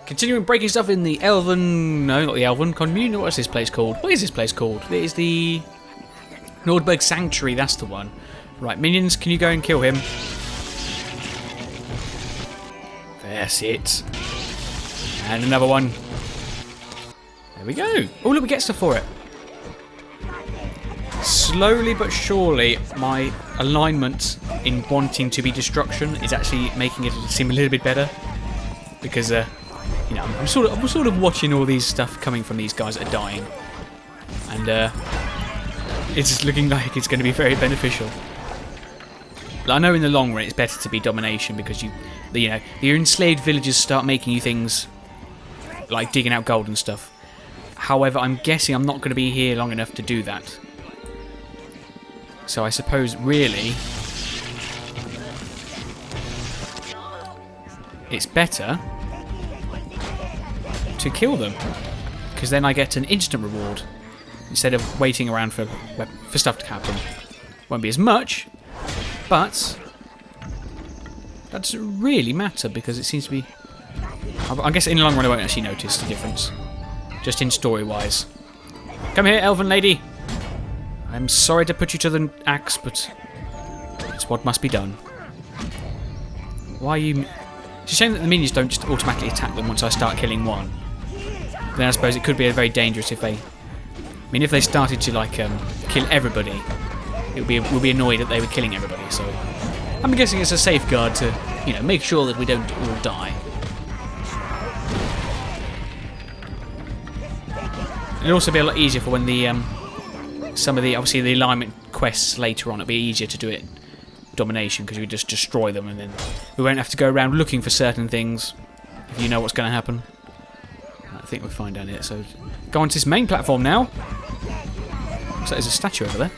Continuing breaking stuff in the Elven... No, not the Elven Commune. What's this place called? What is this place called? It is the... Nordberg Sanctuary, that's the one. Right, minions, can you go and kill him? That's it. And another one. There we go. Oh, look, we get stuff for it. Slowly but surely, my alignment in wanting to be destruction is actually making it seem a little bit better. Because, you know, I'm sort of watching all these stuff coming from these guys that are dying. And, it's just looking like it's going to be very beneficial. I know in the long run it's better to be domination because you know, your enslaved villagers start making you things like digging out gold and stuff. However, I'm guessing I'm not going to be here long enough to do that. So I suppose really it's better to kill them because then I get an instant reward instead of waiting around for stuff to happen. Won't be as much. But that doesn't really matter because it seems to be... I guess in the long run I won't actually notice the difference. Just in story-wise. Come here, elven lady. I'm sorry to put you to the axe, but it's what must be done. Why are you... It's a shame that the minions don't just automatically attack them once I start killing one. Then I suppose it could be very dangerous if they... I mean, if they started to, like, kill everybody... We'll be annoyed that they were killing everybody, so I'm guessing it's a safeguard to, you know, make sure that we don't all die. It'll also be a lot easier for when the some of the obviously the alignment quests later on. It'll be easier to do it domination because we just destroy them, and then we won't have to go around looking for certain things if you know what's going to happen. I think we'll find out it. So go on to this main platform now. So there's a statue over there.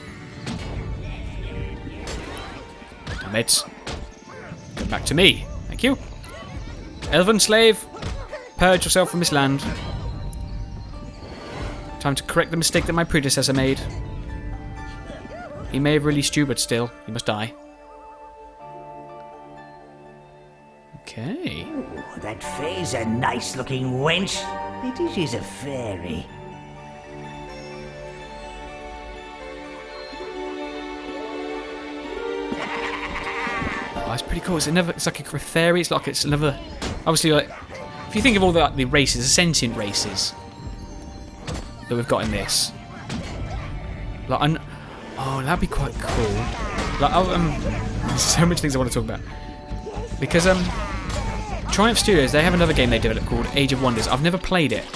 It. Come back to me. Thank you. Elven slave, purge yourself from this land. Time to correct the mistake that my predecessor made. He may have released you, but still, he must die. Okay. Ooh, that Faye's a nice-looking wench. Maybe she's a fairy. Oh, it's pretty cool. It's like a fairy. It's another. Obviously, like if you think of all the races, the sentient races that we've got in this, like, oh, that'd be quite cool. Like, there's so much things I want to talk about because Triumph Studios, they have another game they developed called Age of Wonders. I've never played it,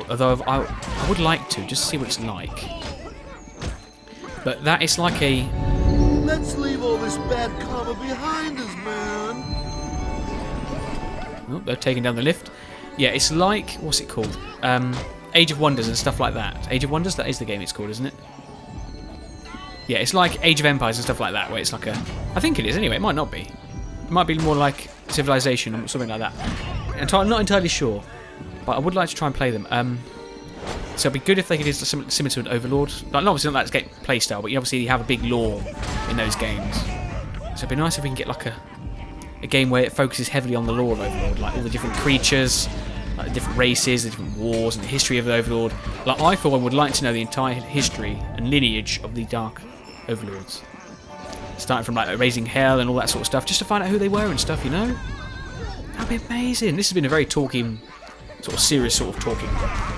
although I would like to just see what it's like. But that is like a. Let's leave all this bad karma behind us, man. Oh, they're taking down the lift. Yeah, it's like, what's it called? Age of Wonders and stuff like that. Age of Wonders, that is the game it's called, isn't it? Yeah, it's like Age of Empires and stuff like that, where it's like a... I think it is anyway, it might not be. It might be more like Civilization or something like that. I'm not entirely sure, but I would like to try and play them. So it'd be good if they could do something similar to an Overlord. Like, obviously not that play style, but you obviously have a big lore in those games. So it'd be nice if we can get like a game where it focuses heavily on the lore of Overlord, like all the different creatures, like the different races, the different wars, and the history of the Overlord. Like, I for one would like to know the entire history and lineage of the Dark Overlords. Starting from like raising hell and all that sort of stuff, just to find out who they were and stuff, you know? That'd be amazing. This has been a very talking, sort of serious sort of talking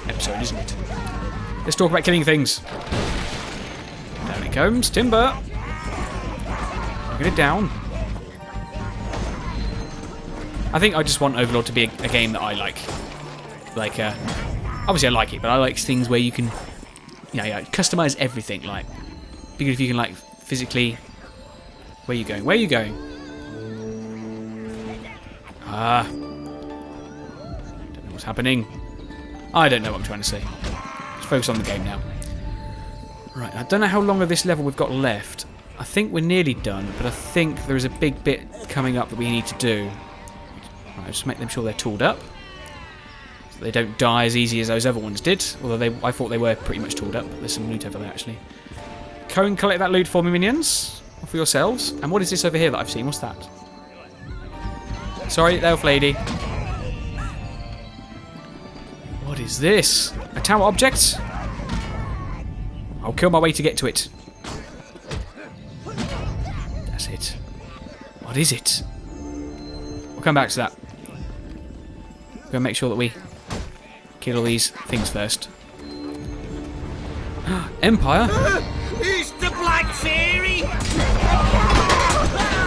episode, isn't it? Let's talk about killing things. Down it comes, timber. Get it down. I think I just want Overlord to be a game that I like. Like, obviously I like it, but I like things where you can, yeah, customize everything. Like, be good if you can, like, physically. Where are you going? Where are you going? Ah. Don't know what's happening. I don't know what I'm trying to say. Let's focus on the game now. Right, I don't know how long of this level we've got left. I think we're nearly done, but I think there is a big bit coming up that we need to do. Right, just make them sure they're tooled up. So they don't die as easy as those other ones did. Although I thought they were pretty much tooled up. There's some loot over there, actually. Go and collect that loot for me, minions. Or for yourselves. And what is this over here that I've seen? What's that? Sorry, elf lady. What is this? A tower object? I'll kill my way to get to it. That's it. What is it? We'll come back to that. We're going to make sure that we kill all these things first. Empire? It's the Black Fairy!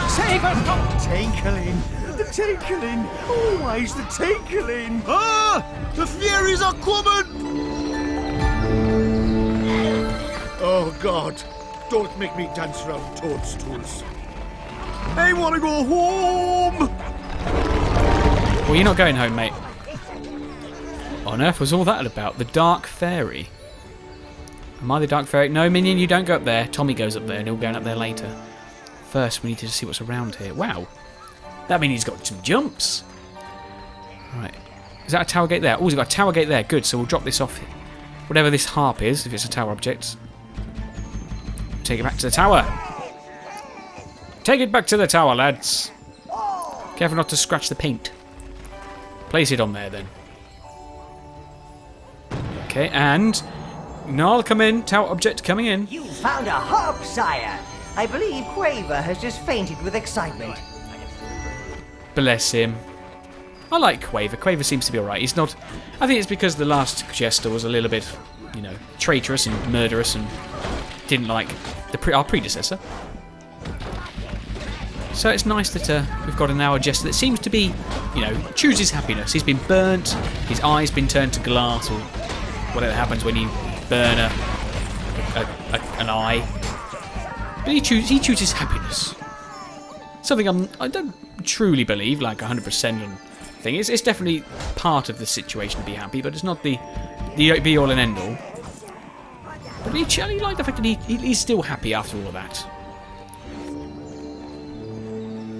Save us from tinkling. The tinkling. Always the tinkling. Ah! The fairies are coming! Oh, God. Don't make me dance around toadstools. I want to go home! Well, you're not going home, mate. What on earth was all that about? The Dark Fairy. Am I the Dark Fairy? No, Minion, you don't go up there. Tommy goes up there and he'll go up there later. First, we need to see what's around here. Wow. That means he's got some jumps. Right. Is that a tower gate there? Oh, he's got a tower gate there. Good, so we'll drop this off. Whatever this harp is, if it's a tower object. Take it back to the tower. Take it back to the tower, lads. Careful not to scratch the paint. Place it on there, then. Okay, and... Gnarl, come in. Tower object coming in. You found a harp, sire. I believe Quaver has just fainted with excitement. Bless him. I like Quaver. Quaver seems to be alright. He's not... I think it's because the last jester was a little bit, you know, traitorous and murderous and didn't like our predecessor. So it's nice that we've got an hour jester that seems to be, you know, chooses happiness. He's been burnt, his eye's been turned to glass, or whatever happens when you burn an eye. But he chooses happiness. Something I don't truly believe, like 100% on thing. It's definitely part of the situation to be happy, but it's not the be all and end all. But I like the fact that he's still happy after all of that.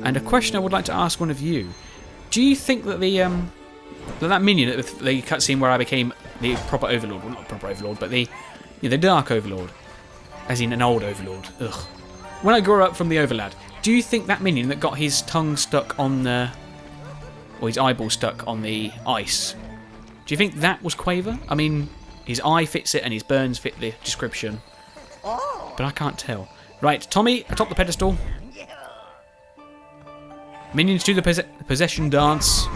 And a question I would like to ask one of you: do you think that that minion, the cutscene where I became the proper Overlord, well, not proper Overlord, but the Dark Overlord, as in an old Overlord? Ugh. When I grew up from the Overlad, do you think that minion that got his tongue stuck on the, or his eyeball stuck on the ice, do you think that was Quaver? I mean, his eye fits it and his burns fit the description, but I can't tell. Right, Tommy, atop the pedestal. Minions do the possession dance.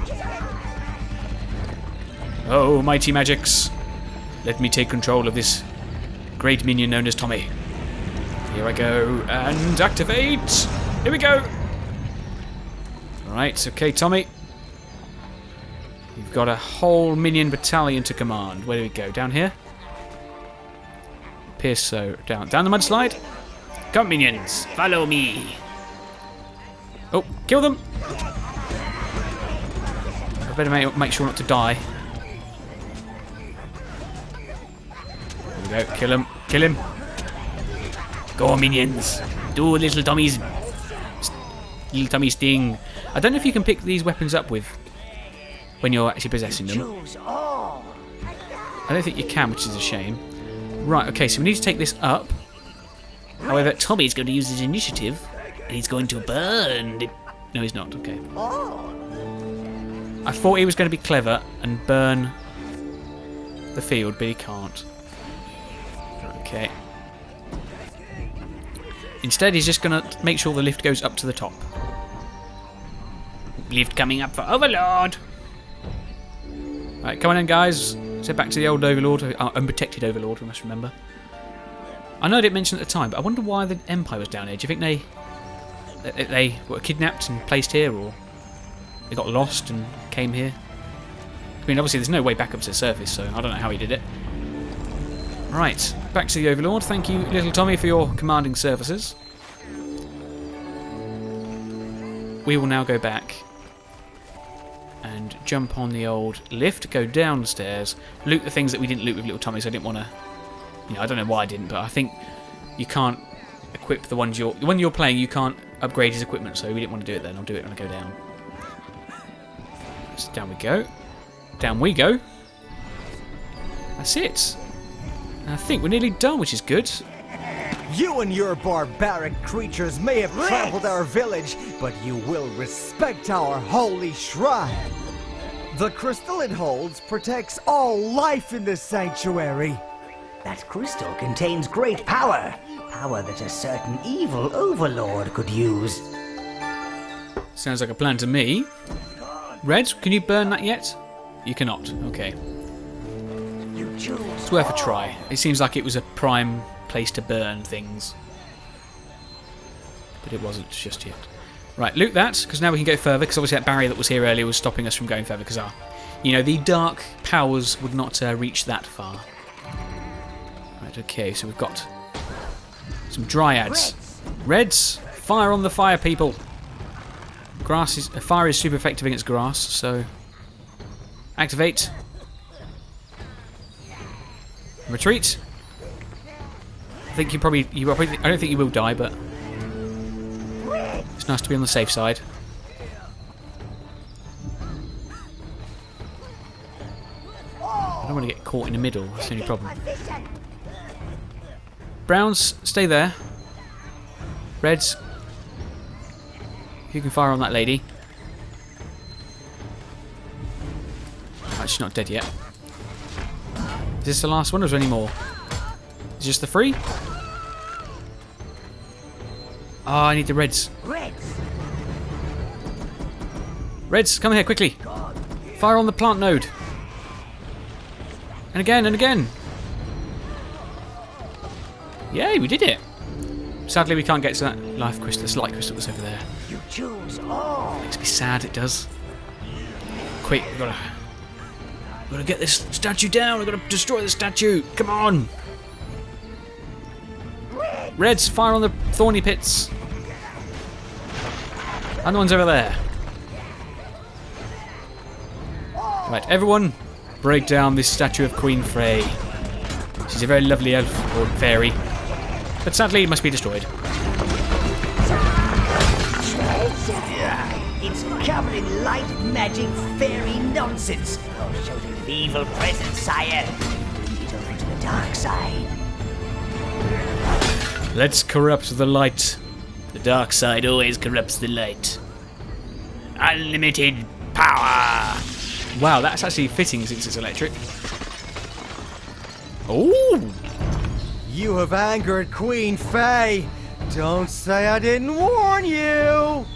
Oh, mighty magics. Let me take control of this great minion known as Tommy. Here I go, and activate! Here we go! Alright, okay, Tommy. You've got a whole minion battalion to command. Where do we go? Down here? Appears so. Down the mudslide? Come, minions! Follow me! Oh, kill them! I better make sure not to die. There we go, kill him, kill him! Go on, minions! Do little Tommy's sting. I don't know if you can pick these weapons up with when you're actually possessing them. I don't think you can, which is a shame. Right, okay, so we need to take this up. However, Tommy's going to use his initiative, and he's going to burn it. No, he's not, okay. I thought he was going to be clever and burn the field, but he can't. Okay. Instead, he's just going to make sure the lift goes up to the top. Lift coming up for Overlord! Right, come on in, guys. Let's head back to the old Overlord, unprotected Overlord, we must remember. I know I didn't mention at the time, but I wonder why the Empire was down here. Do you think they were kidnapped and placed here, or they got lost and came here? I mean, obviously there's no way back up to the surface, so I don't know how he did it. Right, back to the Overlord. Thank you, little Tommy, for your commanding services. We will now go back and jump on the old lift, go downstairs, loot the things that we didn't loot with little Tommy, so I didn't want to... You know, I don't know why I didn't, but I think you can't equip the ones when you're playing, you can't upgrade his equipment, so we didn't want to do it then. I'll do it when I go down. So down we go. Down we go. That's it. And I think we're nearly done, which is good. You and your barbaric creatures may have trampled our village, but you will respect our holy shrine. The crystal it holds protects all life in this sanctuary. That crystal contains great power. Power that a certain evil overlord could use. Sounds like a plan to me. Red, can you burn that yet? You cannot. Okay. It's worth a try. It seems like it was a prime place to burn things. But it wasn't just yet. Right, loot that, because now we can go further, because obviously that barrier that was here earlier was stopping us from going further, because the dark powers would not reach that far. Right, okay, so we've got some dryads. Reds, fire on the fire, people. Fire is super effective against grass, so activate. Retreat. I think I don't think you will die, but it's nice to be on the safe side. I don't want to get caught in the middle, that's the only problem. Browns, stay there. Reds, you can fire on that lady. Oh, she's not dead yet. Is this the last one, or is there any more? Is this just the 3? Oh, I need the reds. Reds, come here quickly. Fire on the plant node. And again, and again. Yay, we did it. Sadly, we can't get to that light crystal that's over there. You choose all. Makes me sad, it does. Quick, we've got to get this statue down. We've got to destroy the statue. Come on. Reds, fire on the thorny pits. And the one's over there. Right, everyone, break down this statue of Queen Frey. She's a very lovely elf or fairy, but sadly it must be destroyed. It's covered in light magic fairy nonsense. Oh, show the evil presence, sire. Lead it over to the dark side. Let's corrupt the light. The dark side always corrupts the light. Unlimited power! Wow, that's actually fitting since it's electric. Ooh! You have angered Queen Fey. Don't say I didn't warn you.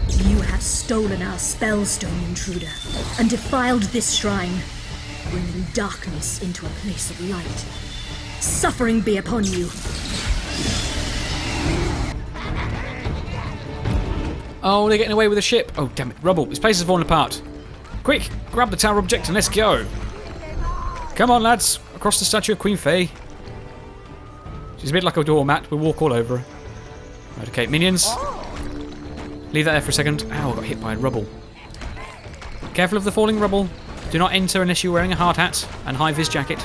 You have stolen our spellstone, intruder, and defiled this shrine, bringing darkness into a place of light. Suffering be upon you. Oh, they're getting away with the ship. Oh, damn it. Rubble. This place is falling apart. Quick, grab the tower object and let's go. Come on, lads. Across the statue of Queen Fey. She's a bit like a doormat. We'll walk all over her. Right, okay, minions. Leave that there for a second. Ow, I got hit by rubble. Careful of the falling rubble. Do not enter unless you're wearing a hard hat and high-vis jacket.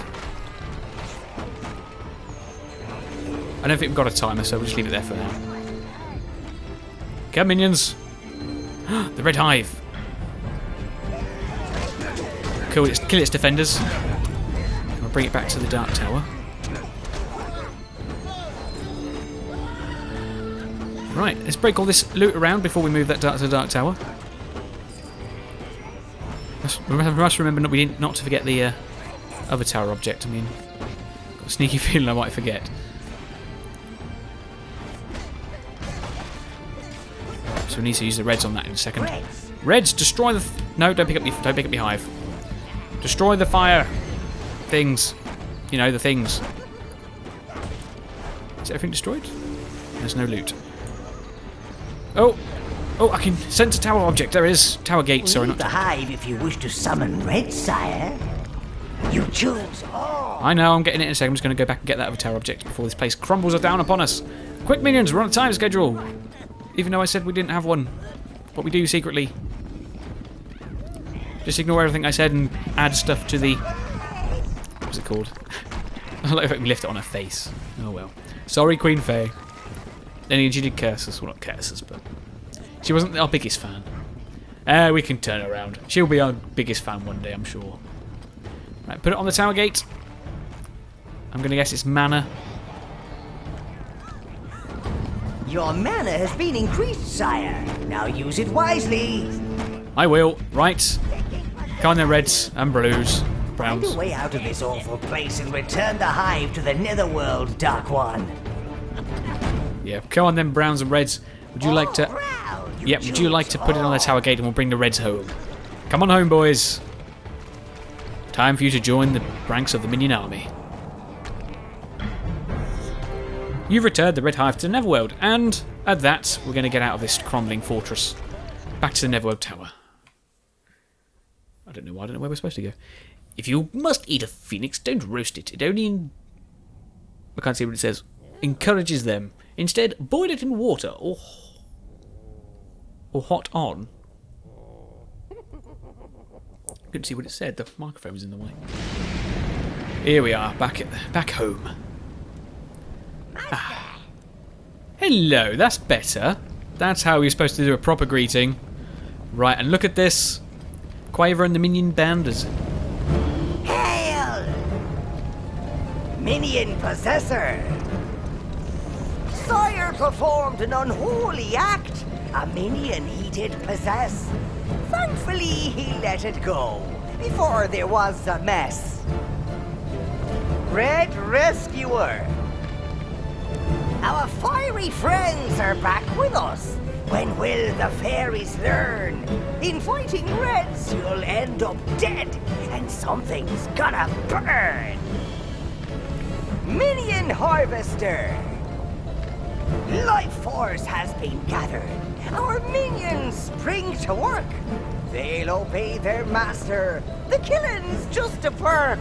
I don't think we've got a timer, so we'll just leave it there for now. Come, minions. The red hive. Kill its defenders. And we'll bring it back to the dark tower. Right, let's break all this loot around before we move that to the dark tower. We must remember not to forget the other tower object. I mean, got a sneaky feeling I might forget. So we need to use the reds on that in a second. Reds, destroy the... No, don't pick up the hive. Destroy the fire things. You know, the things. Is everything destroyed? There's no loot. Oh, I can sense a tower object. There is tower gate. Sorry, not the hive if you wish to summon red, sire. You choose all. I know. I'm getting it in a second. I'm just going to go back and get that other tower object before this place crumbles down upon us. Quick, minions! We're on a time schedule. Even though I said we didn't have one, but we do secretly. Just ignore everything I said and add stuff to the... What's it called? I like if we lift it on her face. Oh well. Sorry, Queen Fey. Then she did curse us. Well, not curse us, but she wasn't our biggest fan. We can turn her around. She'll be our biggest fan one day, I'm sure. Right, put it on the tower gate. I'm going to guess it's mana. Your mana has been increased, sire. Now use it wisely. I will. Right. Come on then, reds and blues. Find Browns. a way out of this awful place and return the hive to the Netherworld, Dark One. Yeah, come on then, browns and reds. Would you like to... Proud, you Yep, would you like to put it on the jewels. tower gate and we'll bring the reds home? Come on home, boys. Time for you to join the ranks of the Minion army. You've returned the red hive to the Netherworld, and at that, we're going to get out of this crumbling fortress. Back to the Netherworld Tower. I don't know why, I don't know where we're supposed to go. If you must eat a phoenix, don't roast it. It only... I can't see what it says. Encourages them. Instead, boil it in water or hot on. Couldn't see what it said. The microphone was in the way. Here we are, back home. Ah. Hello, that's better. That's how you're supposed to do a proper greeting. Right, and look at this. Quaver and the Minion Band is... Hail! Minion Possessor! Sire performed an unholy act. A minion he did possess. Thankfully, he let it go before there was a mess. Red Rescuer! Our fiery friends are back with us. When will the fairies learn? In fighting reds, you'll end up dead, and something's gonna burn. Minion Harvester! Life force has been gathered. Our minions spring to work. They'll obey their master. The killing's just a perk.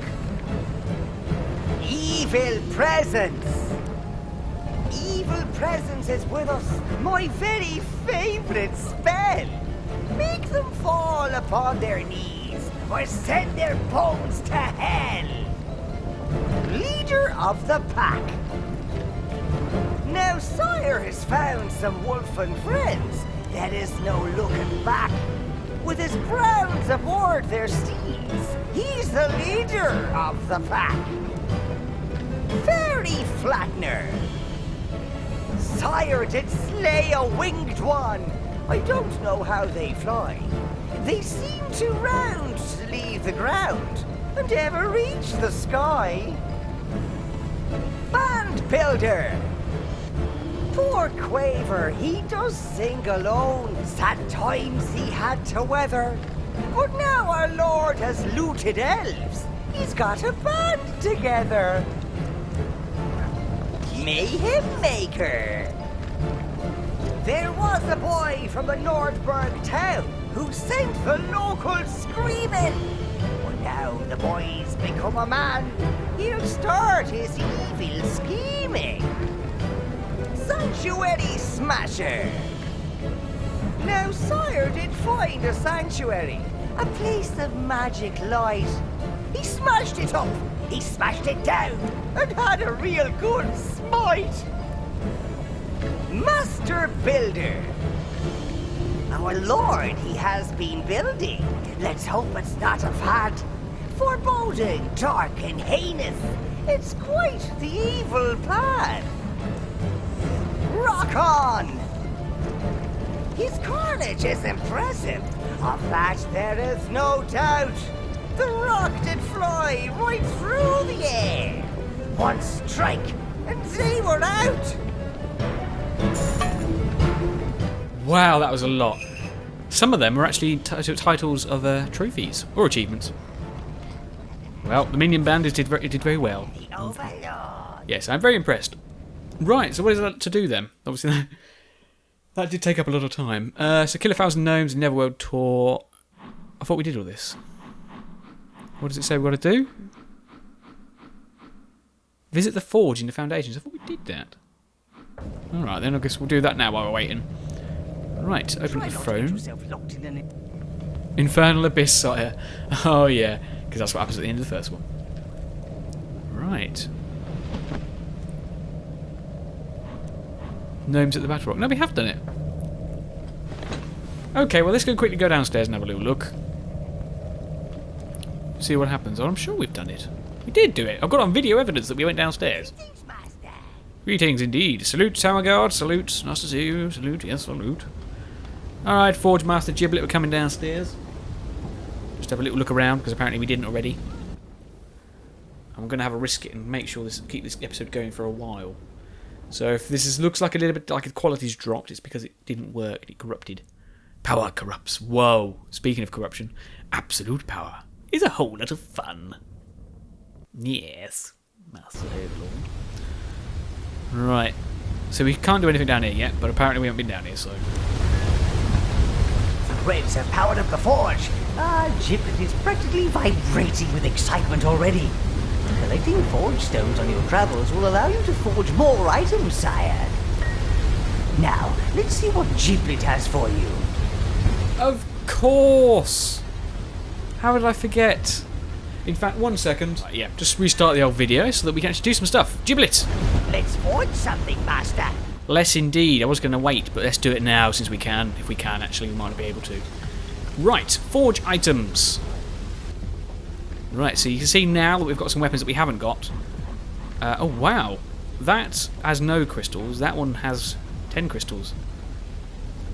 Evil Presence! Evil Presence is with us, my very favorite spell. Make them fall upon their knees or send their bones to hell. Leader of the pack. Now Sire has found some wolfen friends. There is no looking back. With his browns aboard their steeds, he's the leader of the pack. Fairy Flattener. Sire did slay a winged one. I don't know how they fly. They seem too round to leave the ground and ever reach the sky. Band Builder. Poor Quaver, he does sing alone. Sad times he had to weather. But now our Lord has looted elves. He's got a band together. Mayhem Maker. There was a boy from the Nordberg town who sent the locals screaming. But now the boy's become a man. He'll start his evil scheming. Sanctuary Smasher. Now Sire did find a sanctuary, a place of magic light. He smashed it up, he smashed it down, and had a real good smite. Master Builder. Our Lord, he has been building. Let's hope it's not a fad. Foreboding, dark and heinous. It's quite the evil plan. Rock on! His carnage is impressive. Of that there is no doubt. The rock did fly right through the air. One strike, and they were out. Wow, that was a lot. Some of them were actually titles of trophies or achievements. Well, the Minion Band did very well. The Overlord. Yes, I'm very impressed. Right, so what is that to do then? Obviously, that did take up a lot of time. So kill 1,000 gnomes, Netherworld Tour. I thought we did all this. What does it say we've got to do? Visit the forge in the foundations. I thought we did that. Alright, then I guess we'll do that now while we're waiting. Right, open the throne. Infernal Abyss, sire. Oh yeah, because that's what happens at the end of the first one. Right. Gnomes at the Battle Rock. No, we have done it. Okay, well, let's quickly go downstairs and have a little look. See what happens. Oh, I'm sure we've done it. We did do it. I've got on video evidence that we went downstairs. Greetings indeed. Salute, Tower Guard. Salute. Nice to see you. Salute. Yes, salute. Alright, Forge Master Giblet, we're coming downstairs. Just have a little look around, because apparently we didn't already. And we're going to have a risk it and make sure keep this episode going for a while. So if this looks like a little bit like the quality's dropped, it's because it didn't work, it corrupted. Power corrupts. Whoa. Speaking of corruption, absolute power is a whole lot of fun. Yes, Master Overlord. Right. So we can't do anything down here yet, but apparently we haven't been down here, so... The Reds have powered up the forge. Giblet is practically vibrating with excitement already. Collecting forge stones on your travels will allow you to forge more items, sire. Now, let's see what Giblet has for you. Of course! How did I forget? In fact, 1 second. Yeah, just restart the old video so that we can actually do some stuff. Giblet! Let's forge something, Master. Less indeed. I was going to wait, but let's do it now since we can. If we can, actually, we might be able to. Right, forge items. Right, so you can see now that we've got some weapons that we haven't got. Oh, wow. That has no crystals. That one has 10 crystals.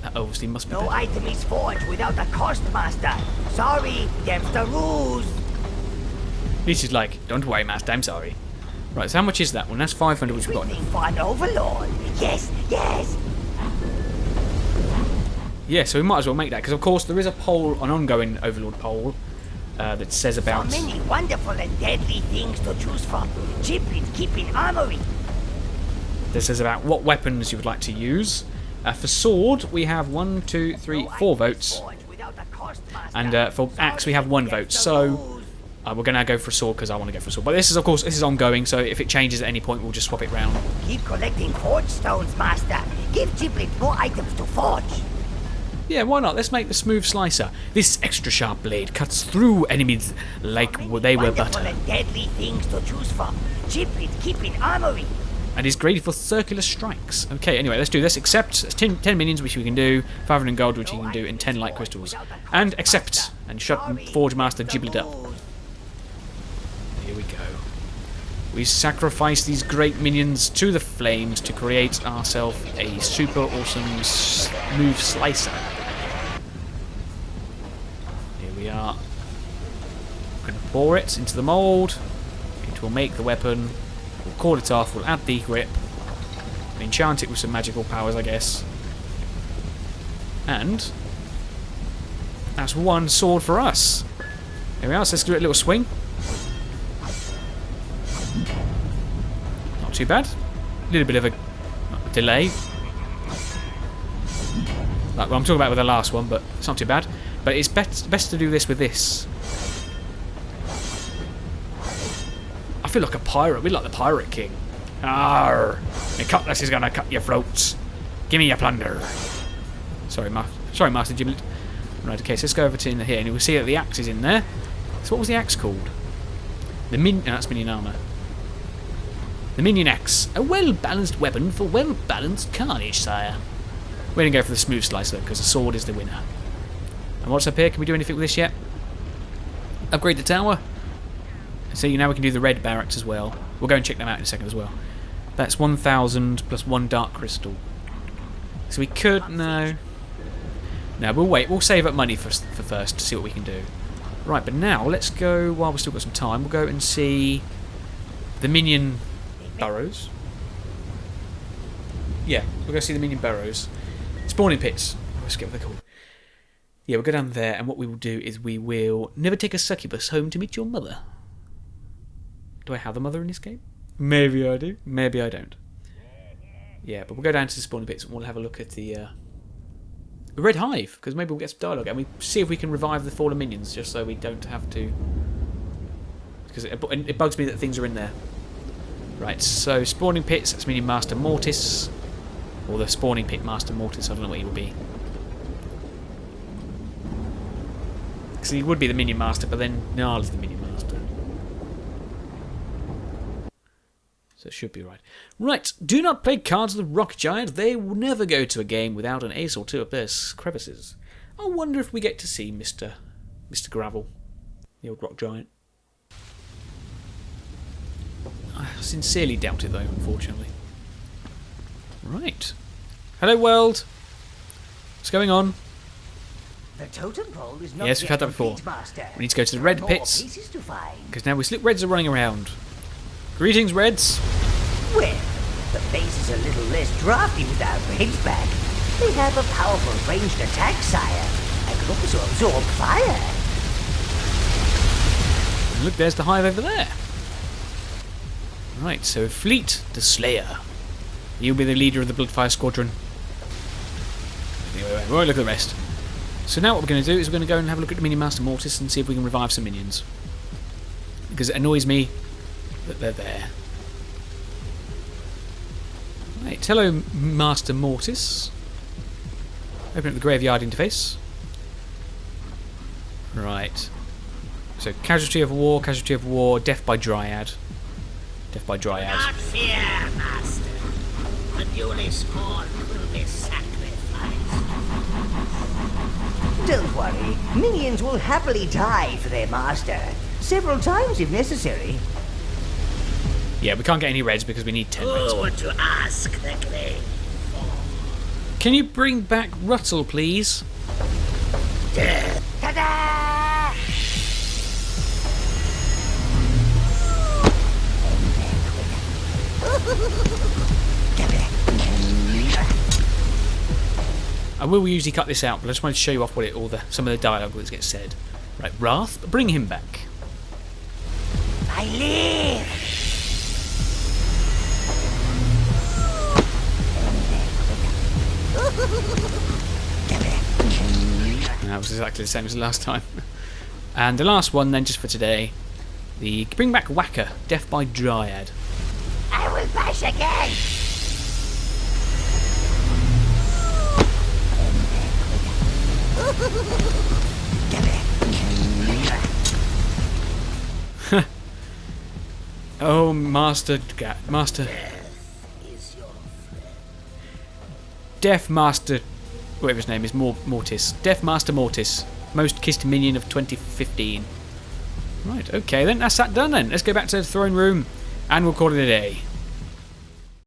That obviously must be No better. item is forged without a cost, Master. Sorry, them's the rules. This is like, don't worry, Master, I'm sorry. Right, so how much is that one? That's 500, which we've got. Waiting for an Overlord. Yes, yes. Yeah, so we might as well make that, because of course there is a poll, an ongoing Overlord poll, that says about... So many wonderful and deadly things to choose from. Giblet keeping armory. That says about what weapons you would like to use. For sword, we have 1, 2, 3, 4 votes. And for axe, we have 1 vote. So we're going to go for a sword because I want to go for a sword. But this is, of course, this is ongoing, so if it changes at any point, we'll just swap it round. Keep collecting forge stones, Master. Give Giblet more items to forge. Yeah, why not? Let's make the smooth slicer. This extra sharp blade cuts through enemies like they were Wonderful butter. and deadly things to choose from. Giblet keeping armory. And is great for circular strikes. Okay, anyway, let's do this. Accept. It's 10 minions, which we can do. 500 gold, which you can do, and 10 light crystals. And accept. And shut Forge Master Giblet up. Here we go. We sacrifice these great minions to the flames to create ourselves a super awesome smooth slicer. Here we are. We're going to pour it into the mould. It will make the weapon. We'll call it off, we'll add the grip, enchant it with some magical powers, I guess. And that's 1 sword for us. There we are, so let's give it a little swing. Not too bad. A little bit of a delay. Like what I'm talking about with the last one, but it's not too bad. But it's best to do this with this. I feel like a pirate. We're like the Pirate King. Arr! The cutlass is gonna cut your throats. Give me your plunder. Sorry, Master Giblet. Right, okay, so let's go over to in here, and we'll see that the axe is in there. So what was the axe called? The no, that's Minion Armour. The Minion Axe. A well-balanced weapon for well-balanced carnage, sire. We're gonna go for the smooth slicer, because the sword is the winner. And what's up here? Can we do anything with this yet? Upgrade the tower. So now we can do the red barracks as well. We'll go and check them out in a second as well. That's 1,000 plus 1 dark crystal. So we could... No, we'll wait. We'll save up money for first to see what we can do. Right, but now let's go, while we've still got some time, we'll go and see the Minion Burrows. Yeah, we'll go see the Minion Burrows. Spawning pits. I always forget what they're called. Yeah, we'll go down there, and what we will do is we will never take a succubus home to meet your mother. Do I have a mother in this game? Maybe I do. Maybe I don't. Yeah, but we'll go down to the spawning pits and we'll have a look at the Red Hive, because maybe we'll get some dialogue and we see if we can revive the fallen minions, just so we don't have to. Because it bugs me that things are in there. Right, so spawning pits, that's Minion Master Mortis. Or the spawning pit Master Mortis, I don't know what he will be. Because he would be the Minion Master, but then Gnarl is the Minion Master. So it should be right. Right, do not play cards with the Rock Giant. They will never go to a game without an ace or 2 up their crevices. I wonder if we get to see Mr. Gravel, the old Rock Giant. I sincerely doubt it though, unfortunately. Right. Hello world. What's going on? The totem pole is not Yes, we've had that before. Master. We need to go to the red More pits, pieces to find. because now we slip Reds are running around. Greetings, Reds. Well, the base is a little less drafty with our Reds back. They have a powerful ranged attack, sire, and can also absorb fire. And look, there's the hive over there. Right, so Fleet the Slayer. You'll be the leader of the Bloodfire Squadron. Anyway, we won't look at the rest. So now what we're going to do is we're going to go and have a look at the Minion Master Mortis and see if we can revive some minions. Because it annoys me that they're there. Right, hello Master Mortis. Open up the graveyard interface. Right. So casualty of war, death by Dryad. Death by Dryad. Not fear, Master. The newly spawned will be sacrificed. Don't worry, minions will happily die for their master. Several times if necessary. Yeah, we can't get any reds because we need 10 reds. Who would you ask the grave? Can you bring back Ruttle, please? Ta-da! I will usually cut this out, but I just wanted to show you off what some of the dialogue that gets said. Right, Wrath, bring him back. I live! And that was exactly the same as the last time. And the last one then, just for today, the bring back Whacker, death by Dryad. I will bash again! Oh, Master. Death Master, whatever his name is, Mortis. Death Master Mortis, most kissed minion of 2015. Right, okay then, that's that done then. Let's go back to the throne room and we'll call it a day.